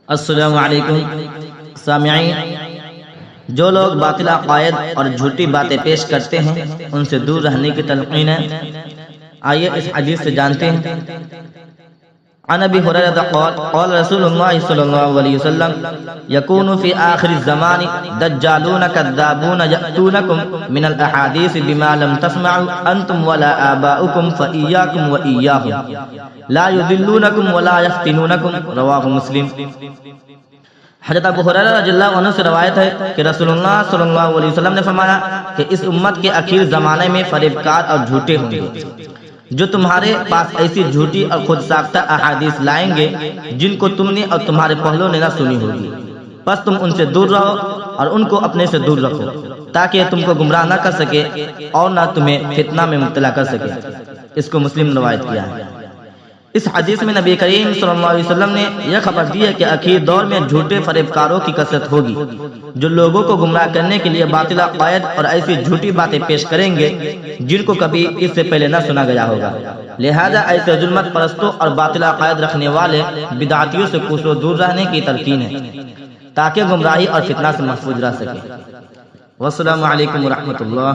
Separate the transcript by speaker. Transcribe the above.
Speaker 1: السلام علیکم سامعین، جو لوگ باطل عقائد اور جھوٹی باتیں پیش کرتے ہیں ان سے دور رہنے کی تلقین ہے۔ آئیے اس حدیث سے جانتے ہیں۔ عن ابی ہریرہ قال قال رسول اللہ صلی اللہ علیہ وسلم یکون فی آخر الزمان دجالون کذابون یأتونکم من الاحادیث بما لم تسمعوا انتم ولا آباؤکم فإیاکم وإیاہم لا یذلونکم ولا یفتنونکم، رواہ مسلم۔ حضرت ابو ہریرہ رضی اللہ عنہ سے روایت ہے کہ رسول اللہ صلی اللہ علیہ وسلم نے فرمایا کہ اس امت کے اخیر زمانے میں فریبکار اور جھوٹے ہوں گے، جو تمہارے پاس ایسی جھوٹی اور خود ساختہ احادیث لائیں گے جن کو تم نے اور تمہارے پہلوں نے نہ سنی ہوگی۔ بس تم ان سے دور رہو اور ان کو اپنے سے دور رکھو تاکہ تم کو گمراہ نہ کر سکے اور نہ تمہیں فتنہ میں مبتلا کر سکے۔ اس کو مسلم نے روایت کیا ہے۔ اس حدیث میں نبی کریم صلی اللہ علیہ وسلم نے یہ خبر دی ہے کہ اخیر دور میں جھوٹے فریبکاروں کی کثرت ہوگی، جو لوگوں کو گمراہ کرنے کے لیے باطل عقائد اور ایسی جھوٹی باتیں پیش کریں گے جن کو کبھی اس سے پہلے نہ سنا گیا ہوگا۔ لہذا ایسے ظلمت پرستوں اور باطل عقائد رکھنے والے بدعتیوں سے کوسوں دور رہنے کی تلقین ہے تاکہ گمراہی اور فتنہ سے محفوظ رہ سکے۔ والسلام علیکم ورحمۃ اللہ۔